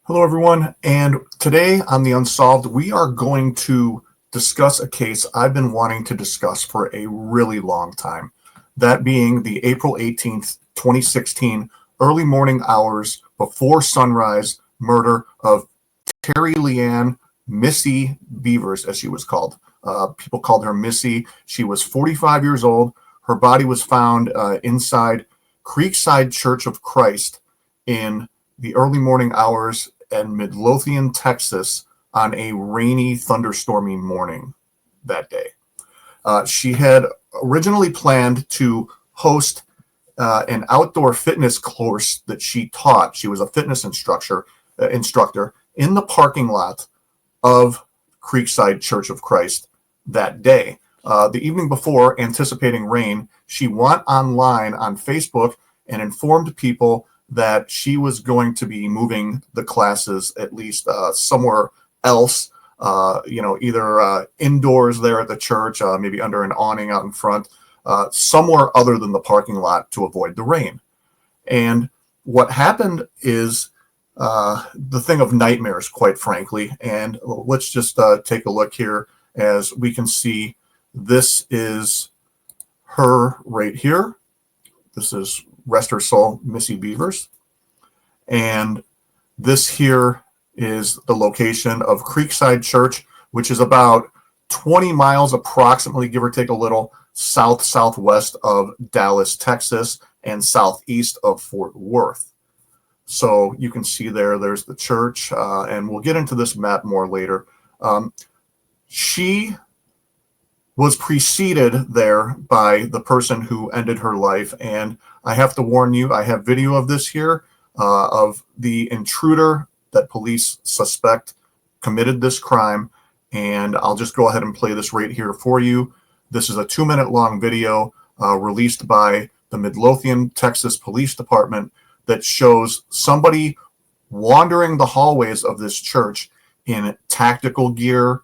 Hello, everyone. And today on the Unsolved, we are going to discuss a case I've been wanting to discuss for a really long time. That being the April 18th, 2016, early morning hours before sunrise murder of Terry Leanne Missy Bevers, as she was called. People called her Missy. She was 45 years old. Her body was found inside Creekside Church of Christ in the early morning hours in Midlothian, Texas, on a rainy, thunderstormy morning that day. She had originally planned to host an outdoor fitness course that she taught. She was a fitness instructor in the parking lot of Creekside Church of Christ that day. The evening before, anticipating rain, she went online on Facebook and informed people that she was going to be moving the classes at least somewhere else, either indoors there at the church, maybe under an awning out in front, somewhere other than the parking lot to avoid the rain. And what happened is the thing of nightmares, quite frankly. And let's just take a look here. As we can see, this is her right here. This is, rest her soul, Missy Bevers. And this here is the location of Creekside Church, which is about 20 miles approximately, give or take a little, southwest of Dallas, Texas, and southeast of Fort Worth. So you can see there's the church, and we'll get into this map more later. She was preceded there by the person who ended her life. And I have to warn you, I have video of this here, of the intruder that police suspect committed this crime. And I'll just go ahead and play this right here for you. This is a 2-minute long video released by the Midlothian, Texas Police Department that shows somebody wandering the hallways of this church in tactical gear,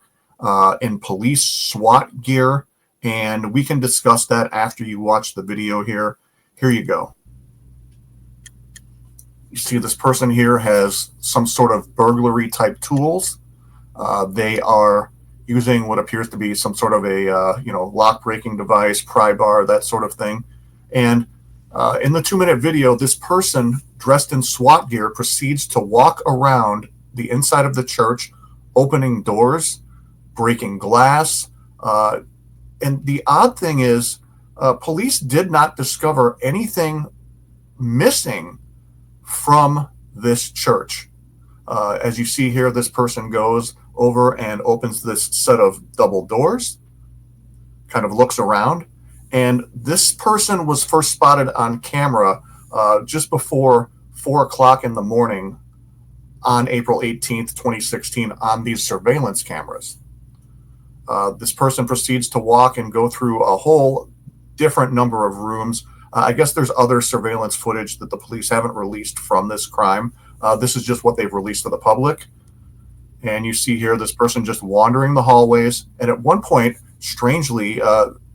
in police SWAT gear, and we can discuss that after you watch the video here. Here you go. You see this person here has some sort of burglary type tools. They are using what appears to be some sort of a lock breaking device, pry bar, that sort of thing. And in the 2-minute video, this person dressed in SWAT gear proceeds to walk around the inside of the church, opening doors, breaking glass. And the odd thing is, police did not discover anything missing from this church. As you see here, this person goes over and opens this set of double doors, kind of looks around, and this person was first spotted on camera just before 4 o'clock in the morning on April 18th, 2016, on these surveillance cameras. This person proceeds to walk and go through a whole different number of rooms. I guess there's other surveillance footage that the police haven't released from this crime. This is just what they've released to the public. And you see here this person just wandering the hallways. And at one point, strangely,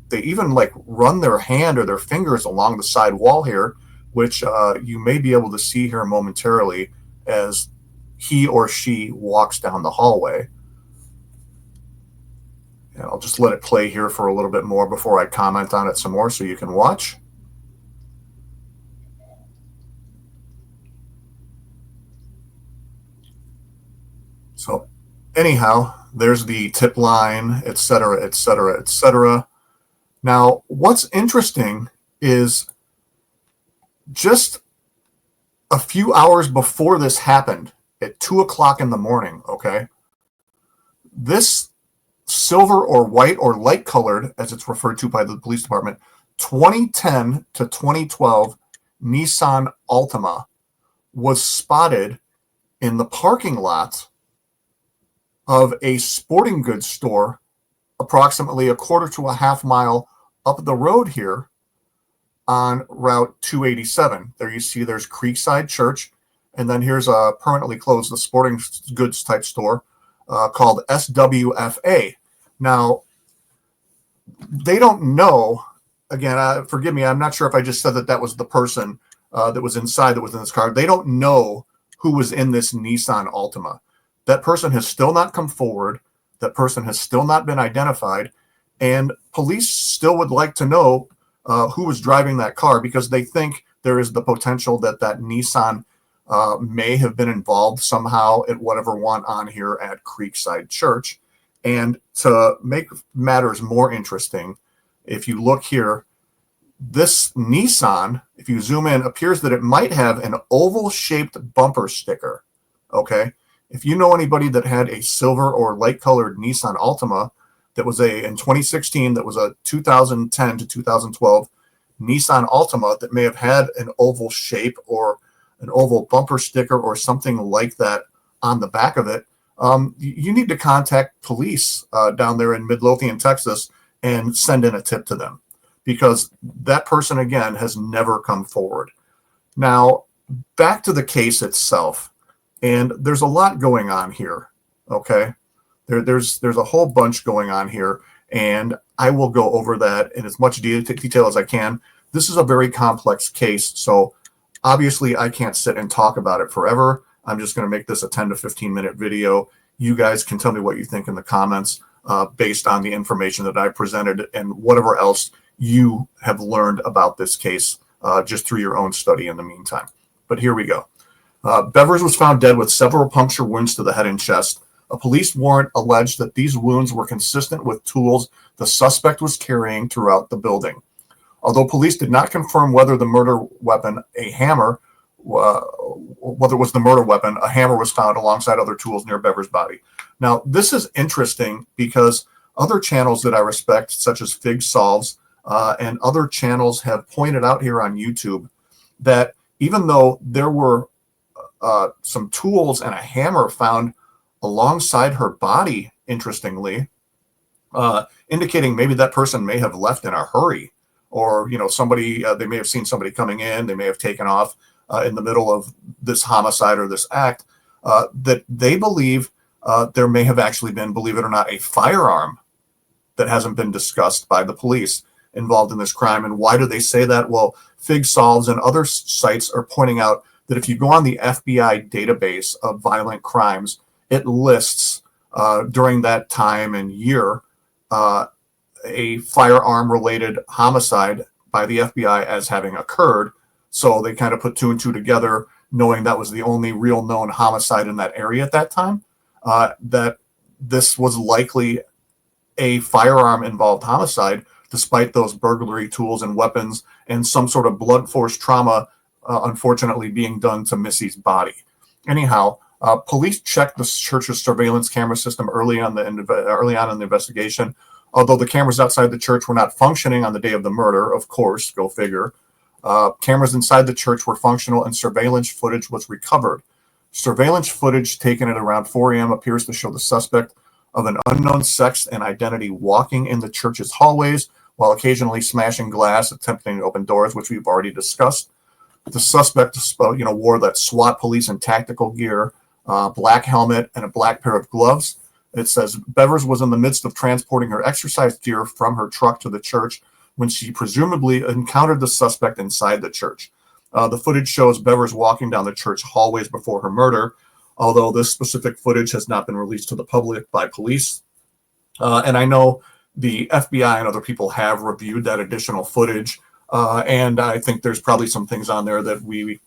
they even run their hand or their fingers along the side wall here, which you may be able to see here momentarily as he or she walks down the hallway. And I'll just let it play here for a little bit more before I comment on it some more so you can watch. So anyhow, there's the tip line, etc., etc., etc. Now, what's interesting is just a few hours before this happened, at 2 o'clock in the morning, okay, this silver or white or light colored, as it's referred to by the police department, 2010 to 2012 Nissan Altima was spotted in the parking lot of a sporting goods store approximately a quarter to a half mile up the road here on Route 287. There you see there's Creekside Church, and then here's a permanently closed, the sporting goods type store called SWFA. Now, they don't know, again, forgive me, I'm not sure if I just said that was the person that was inside that was in this car. They don't know who was in this Nissan Altima. That person has still not come forward. That person has still not been identified. And police still would like to know who was driving that car, because they think there is the potential that that Nissan may have been involved somehow at whatever went on here at Creekside Church. And to make matters more interesting, if you look here, this Nissan, if you zoom in, appears that it might have an oval-shaped bumper sticker, okay? If you know anybody that had a silver or light-colored Nissan Altima that was in 2016, that was a 2010 to 2012 Nissan Altima that may have had an oval shape or an oval bumper sticker or something like that on the back of it, you need to contact police down there in Midlothian, Texas, and send in a tip to them, because that person, again, has never come forward. Now, back to the case itself, and there's a lot going on here, okay? There's a whole bunch going on here, and I will go over that in as much detail as I can. This is a very complex case, so obviously I can't sit and talk about it forever. I'm just going to make this a 10 to 15-minute video. You guys can tell me what you think in the comments based on the information that I presented and whatever else you have learned about this case just through your own study in the meantime. But here we go. Bevers was found dead with several puncture wounds to the head and chest. A police warrant alleged that these wounds were consistent with tools the suspect was carrying throughout the building. Although police did not confirm whether the murder weapon, a hammer, whether it was the murder weapon, a hammer was found alongside other tools near Bevers' body. Now, this is interesting because other channels that I respect, such as Fig Solves and other channels, have pointed out here on YouTube that even though there were some tools and a hammer found alongside her body, interestingly, indicating maybe that person may have left in a hurry, or somebody they may have seen somebody coming in, they may have taken off in the middle of this homicide or this act, that they believe there may have actually been, believe it or not, a firearm that hasn't been discussed by the police involved in this crime. And why do they say that? Well, Fig Solves and other sites are pointing out that if you go on the FBI database of violent crimes, it lists during that time and year a firearm-related homicide by the FBI as having occurred. So they kind of put two and two together, knowing that was the only real known homicide in that area at that time, that this was likely a firearm-involved homicide, despite those burglary tools and weapons and some sort of blunt force trauma, unfortunately, being done to Missy's body. Anyhow, police checked the church's surveillance camera system early on in the investigation. Although the cameras outside the church were not functioning on the day of the murder, of course, go figure, cameras inside the church were functional and surveillance footage was recovered. Surveillance footage taken at around 4 a.m. appears to show the suspect of an unknown sex and identity walking in the church's hallways while occasionally smashing glass, attempting to open doors, which we've already discussed. The suspect, wore that SWAT police and tactical gear, black helmet, and a black pair of gloves. It says Bevers was in the midst of transporting her exercise gear from her truck to the church when she presumably encountered the suspect inside the church. The footage shows Bevers walking down the church hallways before her murder, although this specific footage has not been released to the public by police. And I know the FBI and other people have reviewed that additional footage, and I think there's probably some things on there that we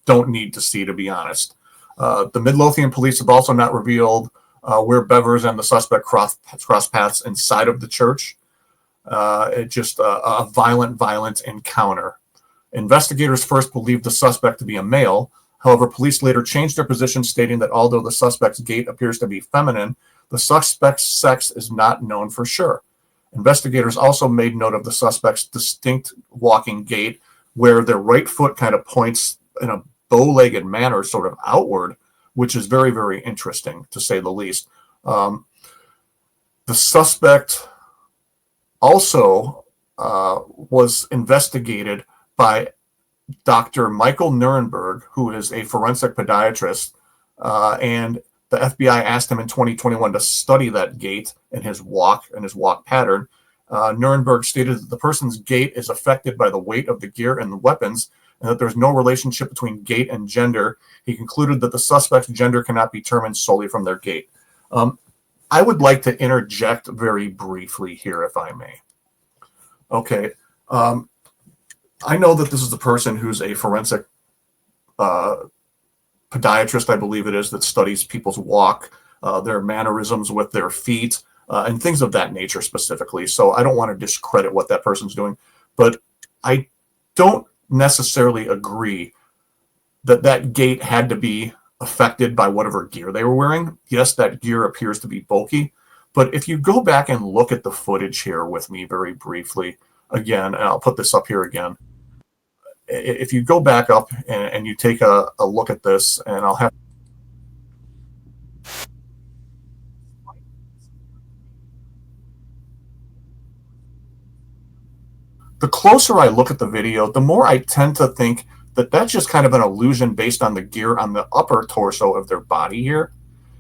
don't need to see, to be honest. The Midlothian police have also not revealed where Bevers and the suspect cross paths inside of the church. It's just a violent encounter. Investigators first believed the suspect to be a male. However, police later changed their position, stating that although the suspect's gait appears to be feminine, the suspect's sex is not known for sure. Investigators also made note of the suspect's distinct walking gait, where their right foot kind of points in a bow-legged manner sort of outward, which is very, very interesting, to say the least. The suspect also was investigated by Dr. Michael Nuremberg, who is a forensic podiatrist, and the FBI asked him in 2021 to study that gait and his walk pattern. Nuremberg stated that the person's gait is affected by the weight of the gear and the weapons, and that there's no relationship between gait and gender. He concluded that the suspect's gender cannot be determined solely from their gait. I would like to interject very briefly here, if I may. Okay. I know that this is the person who's a forensic podiatrist, I believe it is, that studies people's walk, their mannerisms with their feet, and things of that nature specifically. So I don't want to discredit what that person's doing, but I don't necessarily agree that that gait had to be affected by whatever gear they were wearing. Yes, that gear appears to be bulky, but if you go back and look at the footage here with me very briefly, again, and I'll put this up here again. If you go back up and you take a look at this, and I'll have the closer I look at the video, the more I tend to think that that's just kind of an illusion based on the gear on the upper torso of their body here.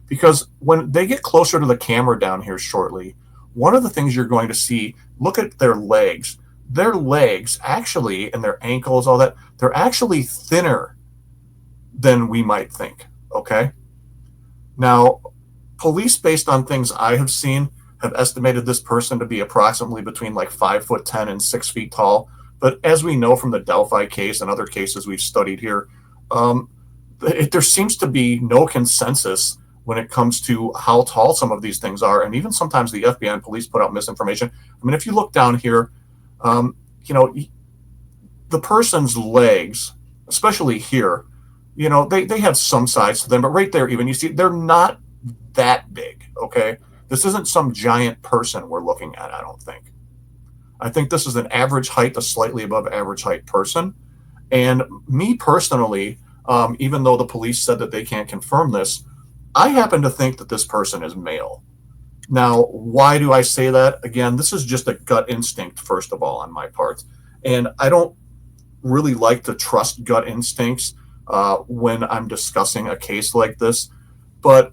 Because when they get closer to the camera down here shortly, one of the things you're going to see, look at their legs. Their legs actually, and their ankles, all that, they're actually thinner than we might think, okay? Now, police, based on things I have seen, have estimated this person to be approximately between like 5'10" and 6 feet tall. But as we know from the Delphi case and other cases we've studied here, there seems to be no consensus when it comes to how tall some of these things are. And even sometimes the FBI and police put out misinformation. I mean, if you look down here, the person's legs, especially here, they have some size to them, but right there, even you see, they're not that big. Okay. This isn't some giant person we're looking at, I don't think. I think this is an average height to slightly above average height person. And me personally, even though the police said that they can't confirm this, I happen to think that this person is male. Now, why do I say that? Again, this is just a gut instinct, first of all, on my part. And I don't really like to trust gut instincts when I'm discussing a case like this. But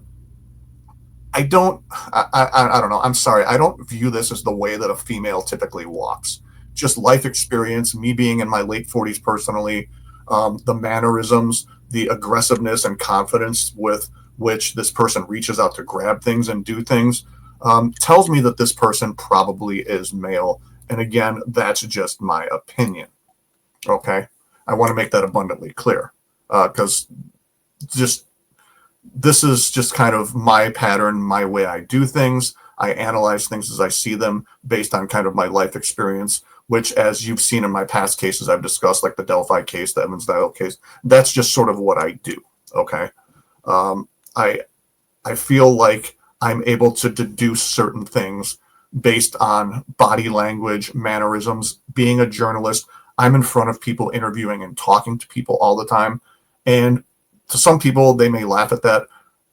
I don't know. I'm sorry. I don't view this as the way that a female typically walks. Just life experience, me being in my late 40s personally, the mannerisms, the aggressiveness and confidence with which this person reaches out to grab things and do things, tells me that this person probably is male. And again, that's just my opinion. Okay? I want to make that abundantly clear because this is just kind of my pattern, my way I do things. I analyze things as I see them based on kind of my life experience, which, as you've seen in my past cases I've discussed, like the Delphi case, the Evansdale case, that's just sort of what I do. Okay? I feel like I'm able to deduce certain things based on body language, mannerisms. Being a journalist, I'm in front of people interviewing and talking to people all the time. And to some people, they may laugh at that.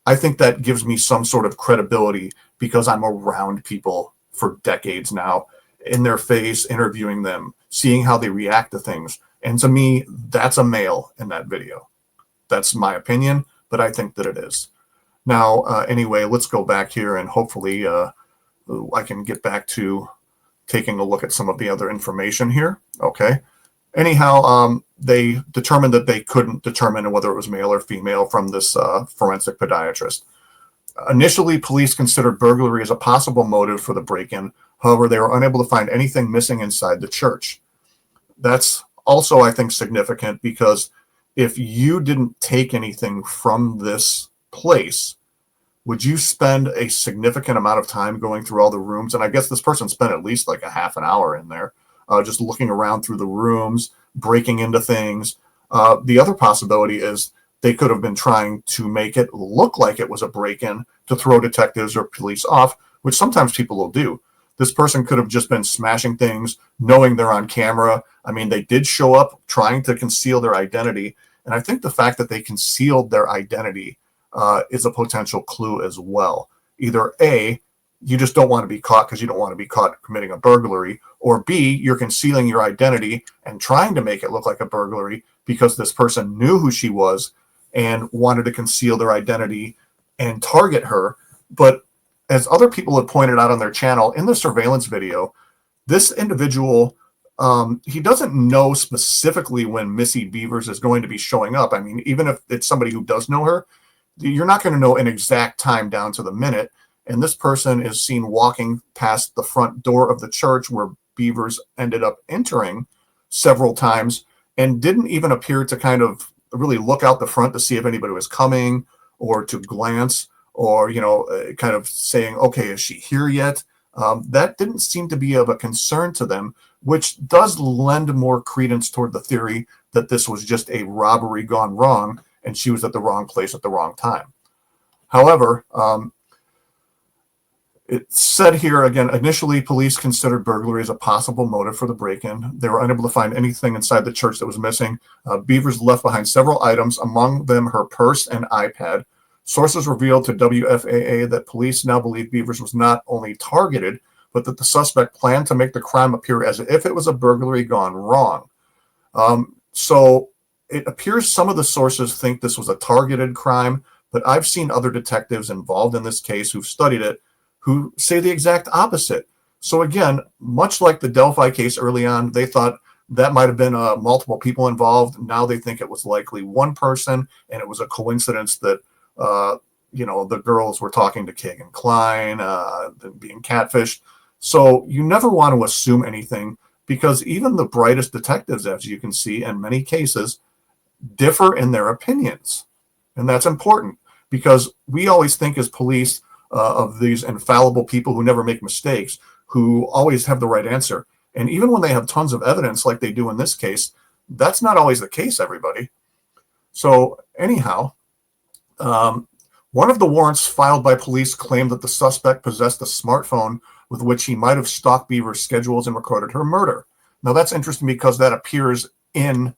I think that gives me some sort of credibility because I'm around people for decades now, in their face, interviewing them, seeing how they react to things. And to me, that's a male in that video. That's my opinion, but I think that it is. Now, anyway, let's go back here and hopefully I can get back to taking a look at some of the other information here. Okay. Anyhow, they determined that they couldn't determine whether it was male or female from this forensic podiatrist. Initially, police considered burglary as a possible motive for the break-in. However, they were unable to find anything missing inside the church. That's also, I think, significant because if you didn't take anything from this place, would you spend a significant amount of time going through all the rooms? And I guess this person spent at least like a half an hour in there, just looking around through the rooms, breaking into things. The other possibility is they could have been trying to make it look like it was a break-in to throw detectives or police off, which sometimes people will do. This person could have just been smashing things, knowing they're on camera. I mean, they did show up trying to conceal their identity. And I think the fact that they concealed their identity is a potential clue as well. Either A, you just don't want to be caught because you don't want to be caught committing a burglary, or B, you're concealing your identity and trying to make it look like a burglary because this person knew who she was and wanted to conceal their identity and target her. But as other people have pointed out on their channel, in the surveillance video, this individual He doesn't know specifically when Missy Bevers is going to be showing up. I mean, even if it's somebody who does know her, you're not going to know an exact time down to the minute. And this person is seen walking past the front door of the church where Bevers ended up entering several times and didn't even appear to kind of really look out the front to see if anybody was coming or to glance or, kind of saying, okay, is she here yet? That didn't seem to be of a concern to them, which does lend more credence toward the theory that this was just a robbery gone wrong and she was at the wrong place at the wrong time. However, it said here again, initially police considered burglary as a possible motive for the break-in. They were unable to find anything inside the church that was missing. Bevers left behind several items, among them her purse and iPad. Sources revealed to WFAA that police now believe Bevers was not only targeted, but that the suspect planned to make the crime appear as if it was a burglary gone wrong. So it appears some of the sources think this was a targeted crime, but I've seen other detectives involved in this case who've studied it who say the exact opposite. So again, much like the Delphi case early on, they thought that might have been multiple people involved. Now they think it was likely one person, and it was a coincidence that the girls were talking to Kegan Kline, being catfished. So you never want to assume anything, because even the brightest detectives, as you can see in many cases, differ in their opinions. And that's important, because we always think as police of these infallible people who never make mistakes, who always have the right answer. And even when they have tons of evidence like they do in this case, that's not always the case, everybody. So anyhow, one of the warrants filed by police claimed that the suspect possessed a smartphone with which he might have stalked Bevers' schedules and recorded her murder. Now that's interesting because that appears in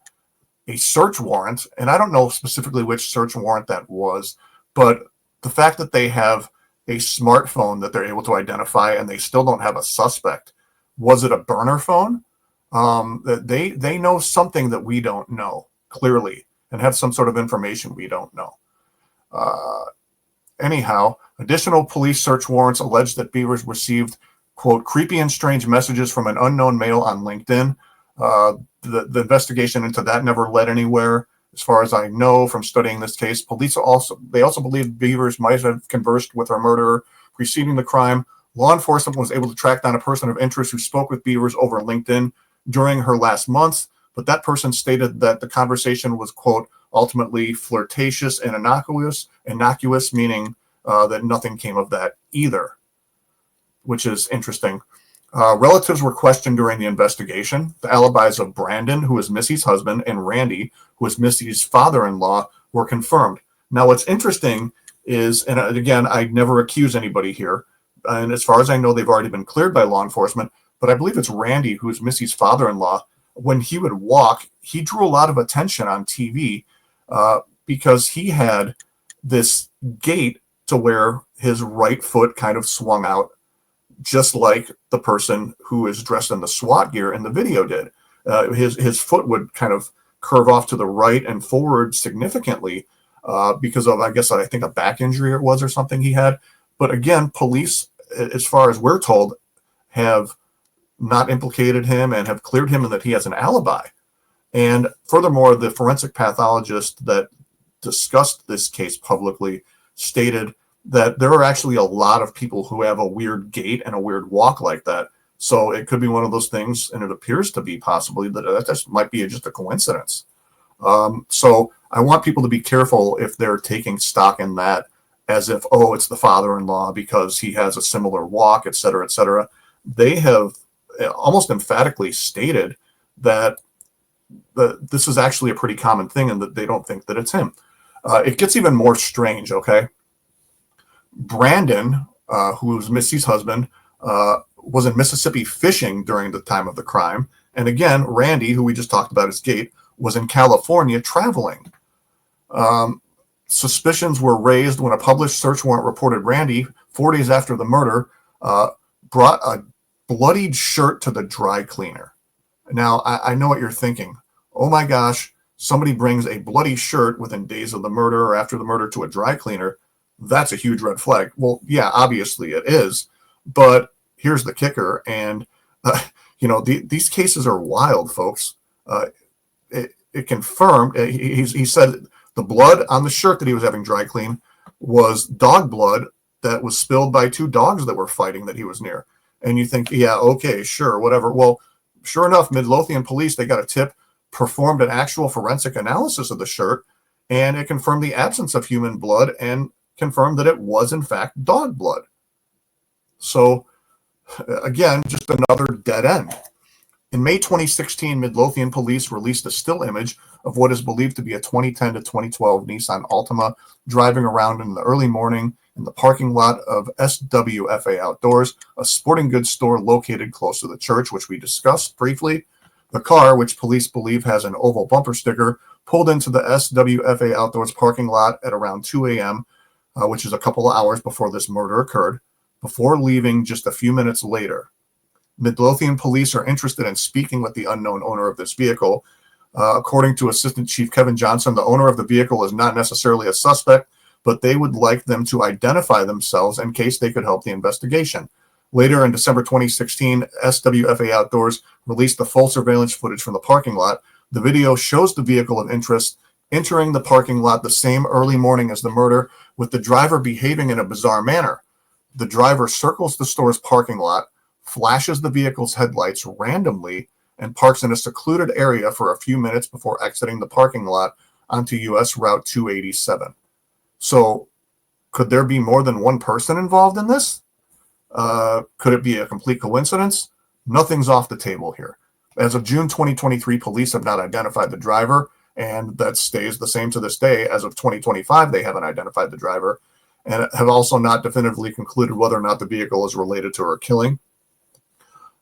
a search warrant, and I don't know specifically which search warrant that was, but the fact that they have a smartphone that they're able to identify and they still don't have a suspect. Was it a burner phone? They know something that we don't know, clearly, and have some sort of information we don't know. Anyhow, additional police search warrants allege that Bevers received, quote, creepy and strange messages from an unknown male on LinkedIn. The investigation into that never led anywhere. As far as I know from studying this case, police also believe Bevers might have conversed with her murderer preceding the crime. Law enforcement was able to track down a person of interest who spoke with Bevers over LinkedIn during her last month, but that person stated that the conversation was, quote, ultimately flirtatious and innocuous, meaning that nothing came of that either, which is interesting. Relatives were questioned during the investigation. The alibis of Brandon, who is Missy's husband, and Randy, who is Missy's father-in-law, were confirmed. Now, what's interesting is, and again, I never accuse anybody here, and as far as I know, they've already been cleared by law enforcement, but I believe it's Randy, who is Missy's father-in-law. When he would walk, he drew a lot of attention on TV because he had this gait to where his right foot kind of swung out, just like the person who is dressed in the SWAT gear in the video did. His foot would kind of curve off to the right and forward significantly because of, I think, a back injury it was or something he had. But again, police, as far as we're told, have not implicated him and have cleared him and that he has an alibi. And furthermore, the forensic pathologist that discussed this case publicly stated that there are actually a lot of people who have a weird gait and a weird walk like that. So it could be one of those things, and it appears to be possibly that just might be just a coincidence. So I want people to be careful if they're taking stock in that as if, oh, it's the father-in-law because he has a similar walk, et cetera, et cetera. They have almost emphatically stated that this is actually a pretty common thing and that they don't think that it's him. It gets even more strange, okay? Brandon, who was Missy's husband, was in Mississippi fishing during the time of the crime. And again, Randy, who we just talked about his gait, was in California traveling. Suspicions were raised when a published search warrant reported Randy, 4 days after the murder, brought a bloodied shirt to the dry cleaner. Now, I know what you're thinking. Oh my gosh, somebody brings a bloody shirt within days of the murder or after the murder to a dry cleaner. That's a huge red flag. Well, yeah, obviously it is. But here's the kicker. And These cases are wild, folks. It confirmed, he said the blood on the shirt that he was having dry clean was dog blood that was spilled by two dogs that were fighting that he was near. And you think, yeah, okay, sure, whatever. Well, sure enough, Midlothian police, they got a tip, performed an actual forensic analysis of the shirt, and it confirmed the absence of human blood and confirmed that it was, in fact, dog blood. So, again, just another dead end. In May 2016, Midlothian police released a still image of what is believed to be a 2010 to 2012 Nissan Altima driving around in the early morning in the parking lot of SWFA Outdoors, a sporting goods store located close to the church, which we discussed briefly. The car, which police believe has an oval bumper sticker, pulled into the SWFA Outdoors parking lot at around 2 a.m., which is a couple of hours before this murder occurred, before leaving just a few minutes later. Midlothian police are interested in speaking with the unknown owner of this vehicle. According to Assistant Chief Kevin Johnson, the owner of the vehicle is not necessarily a suspect, but they would like them to identify themselves in case they could help the investigation. Later in December 2016, SWFA Outdoors released the full surveillance footage from the parking lot. The video shows the vehicle of interest entering the parking lot the same early morning as the murder, with the driver behaving in a bizarre manner. The driver circles the store's parking lot, flashes the vehicle's headlights randomly, and parks in a secluded area for a few minutes before exiting the parking lot onto US Route 287. So, could there be more than one person involved in this? Could it be a complete coincidence? Nothing's off the table here. As of June 2023, police have not identified the driver, and that stays the same to this day. As of 2025, they haven't identified the driver, and have also not definitively concluded whether or not the vehicle is related to her killing.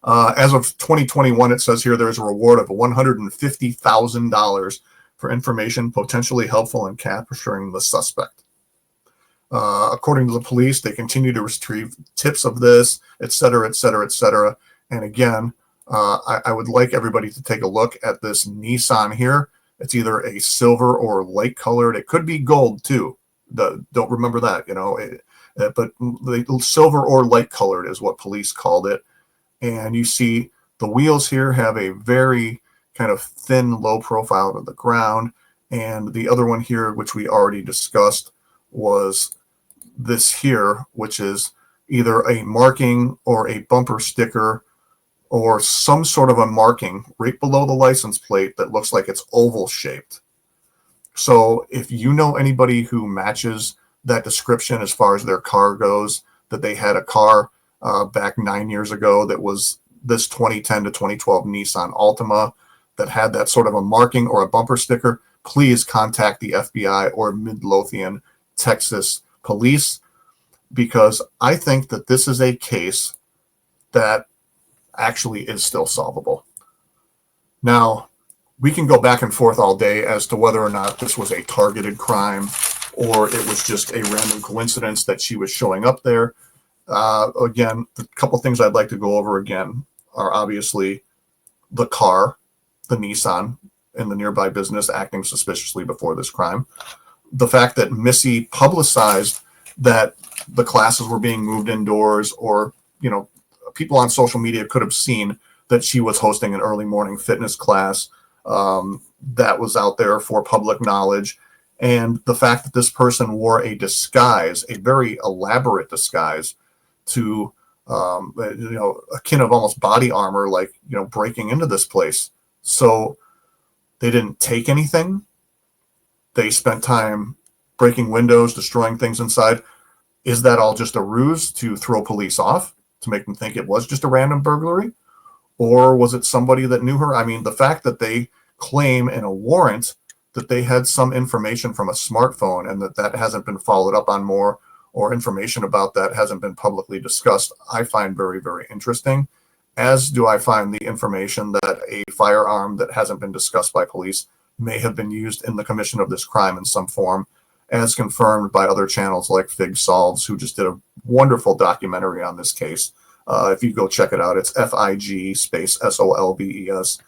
As of 2021, it says here there's a reward of $150,000 for information potentially helpful in capturing the suspect. According to the police, they continue to retrieve tips of this, et cetera, et cetera, et cetera. And again, I would like everybody to take a look at this Nissan here. It's either a silver or light colored. It could be gold too. Don't remember that, but the silver or light colored is what police called it. And you see the wheels here have a very kind of thin, low profile to the ground. And the other one here, which we already discussed, was this here, which is either a marking or a bumper sticker or some sort of a marking right below the license plate that looks like it's oval shaped. So if you know anybody who matches that description as far as their car goes, that they had a car back 9 years ago that was this 2010 to 2012 Nissan Altima that had that sort of a marking or a bumper sticker, please contact the FBI or Midlothian, Texas police, because I think that this is a case that actually is still solvable. Now, we can go back and forth all day as to whether or not this was a targeted crime or it was just a random coincidence that she was showing up there. Again, the couple things I'd like to go over again are obviously the car, the Nissan, in the nearby business acting suspiciously before this crime. The fact that Missy publicized that the classes were being moved indoors, or, people on social media could have seen that she was hosting an early morning fitness class that was out there for public knowledge. And the fact that this person wore a disguise, a very elaborate disguise, to akin of almost body armor, like breaking into this place. So they didn't take anything. They spent time breaking windows, destroying things inside. Is that all just a ruse to throw police off, to make them think it was just a random burglary? Or was it somebody that knew her? I mean, the fact that they claim in a warrant that they had some information from a smartphone and that hasn't been followed up on more, or information about that hasn't been publicly discussed, I find very, very interesting. As do I find the information that a firearm that hasn't been discussed by police may have been used in the commission of this crime in some form, as confirmed by other channels like Fig Solves, who just did a wonderful documentary on this case. If you go check it out, it's FIG space SOLVES.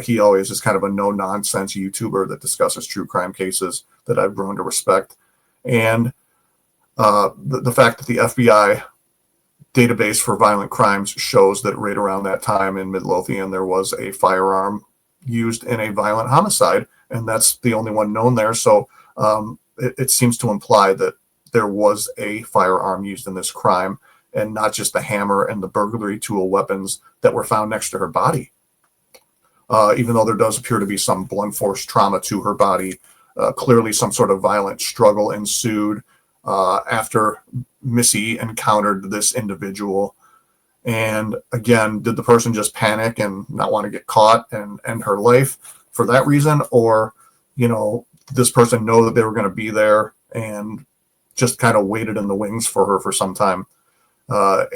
He always is kind of a no-nonsense YouTuber that discusses true crime cases that I've grown to respect. And the fact that the FBI database for violent crimes shows that right around that time in Midlothian, there was a firearm used in a violent homicide, and that's the only one known there. So it seems to imply that there was a firearm used in this crime, and not just the hammer and the burglary tool weapons that were found next to her body. Even though there does appear to be some blunt force trauma to her body, clearly some sort of violent struggle ensued after Missy encountered this individual. And again, did the person just panic and not want to get caught and end her life for that reason? Or, this person know that they were going to be there and just kind of waited in the wings for her for some time?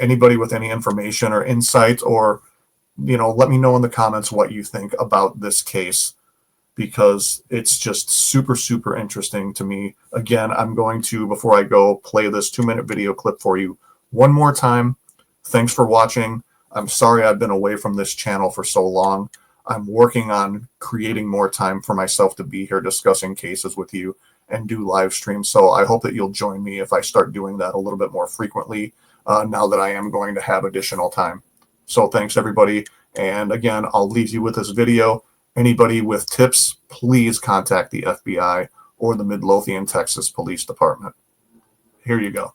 Anybody with any information or insight, or, let me know in the comments what you think about this case, because it's just super, super interesting to me. Again, I'm going to, before I go, play this 2-minute video clip for you one more time. Thanks for watching. I'm sorry I've been away from this channel for so long. I'm working on creating more time for myself to be here discussing cases with you and do live streams. So I hope that you'll join me if I start doing that a little bit more frequently now that I am going to have additional time. So thanks, everybody. And again, I'll leave you with this video. Anybody with tips, please contact the FBI or the Midlothian, Texas Police Department. Here you go.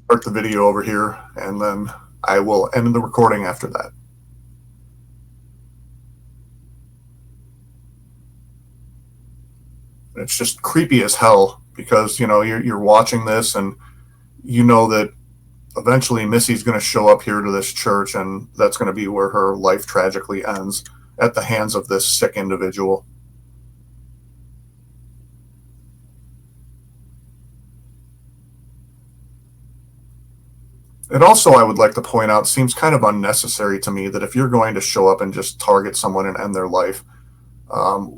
Start the video over here, and then I will end the recording after that. It's just creepy as hell because, you're watching this and you know that eventually Missy's going to show up here to this church, and that's going to be where her life tragically ends, at the hands of this sick individual. It also, I would like to point out, seems kind of unnecessary to me that if you're going to show up and just target someone and end their life,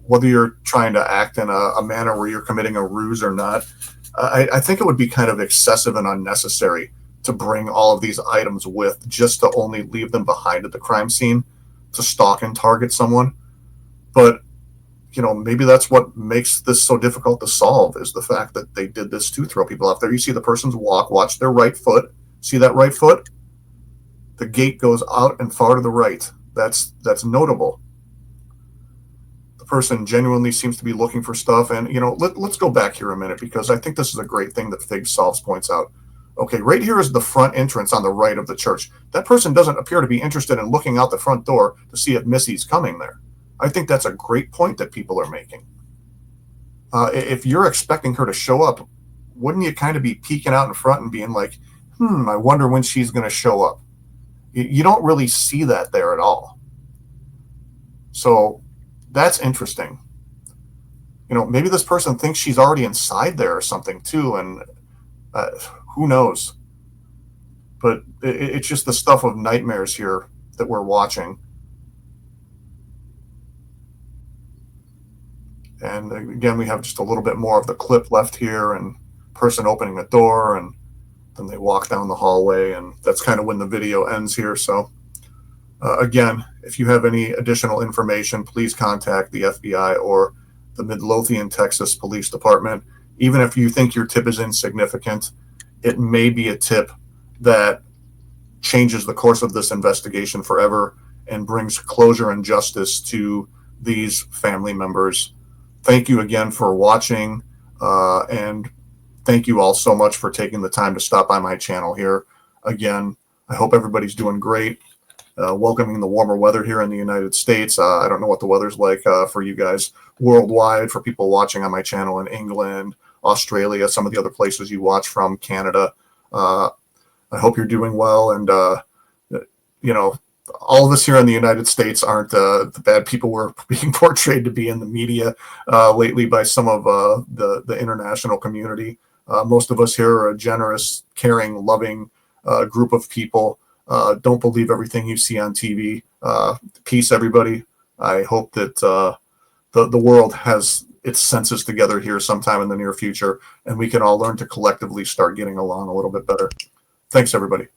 whether you're trying to act in a manner where you're committing a ruse or not, I think it would be kind of excessive and unnecessary to bring all of these items with just to only leave them behind at the crime scene to stalk and target someone. But, maybe that's what makes this so difficult to solve, is the fact that they did this to throw people off there. You see the person's walk, watch their right foot. See that right foot? The gait goes out and far to the right. That's notable. The person genuinely seems to be looking for stuff. And, let's go back here a minute, because I think this is a great thing that Fig Solves points out. Okay, right here is the front entrance on the right of the church. That person doesn't appear to be interested in looking out the front door to see if Missy's coming there. I think that's a great point that people are making. If you're expecting her to show up, wouldn't you kind of be peeking out in front and being like, I wonder when she's going to show up? You don't really see that there at all. So that's interesting. Maybe this person thinks she's already inside there or something too, and who knows? But it's just the stuff of nightmares here that we're watching. And again, we have just a little bit more of the clip left here, and person opening a door, and then they walk down the hallway, and that's kind of when the video ends here. So again, if you have any additional information, please contact the FBI or the Midlothian, Texas Police Department. Even if you think your tip is insignificant, it may be a tip that changes the course of this investigation forever and brings closure and justice to these family members. Thank you again for watching, and thank you all so much for taking the time to stop by my channel here. Again, I hope everybody's doing great. Welcoming the warmer weather here in the United States. I don't know what the weather's like for you guys worldwide, for people watching on my channel in England, Australia, some of the other places you watch from, Canada. I hope you're doing well. And, all of us here in the United States aren't the bad people we're being portrayed to be in the media lately by some of the international community. Most of us here are a generous, caring, loving group of people. Don't believe everything you see on TV. Peace, everybody. I hope that the world has its senses together here sometime in the near future, and we can all learn to collectively start getting along a little bit better. Thanks, everybody.